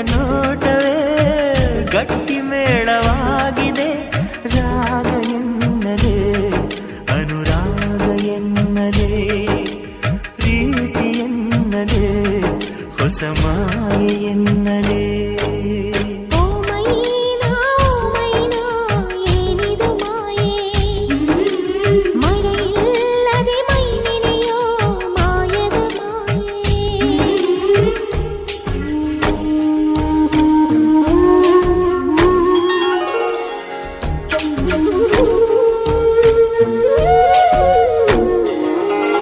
ನೋಟವೇ ಗಟ್ಟಿ ಮೇಳವಾಗಿದೆ. ರಾಗ ಎನ್ನಲೇ ಅನುರಾಗ ಎನ್ನಲೇ ಪ್ರೀತಿ ಎನ್ನಲೇ ಹೊಸ ಮಾಯೆ ಎನ್ನಲೇ.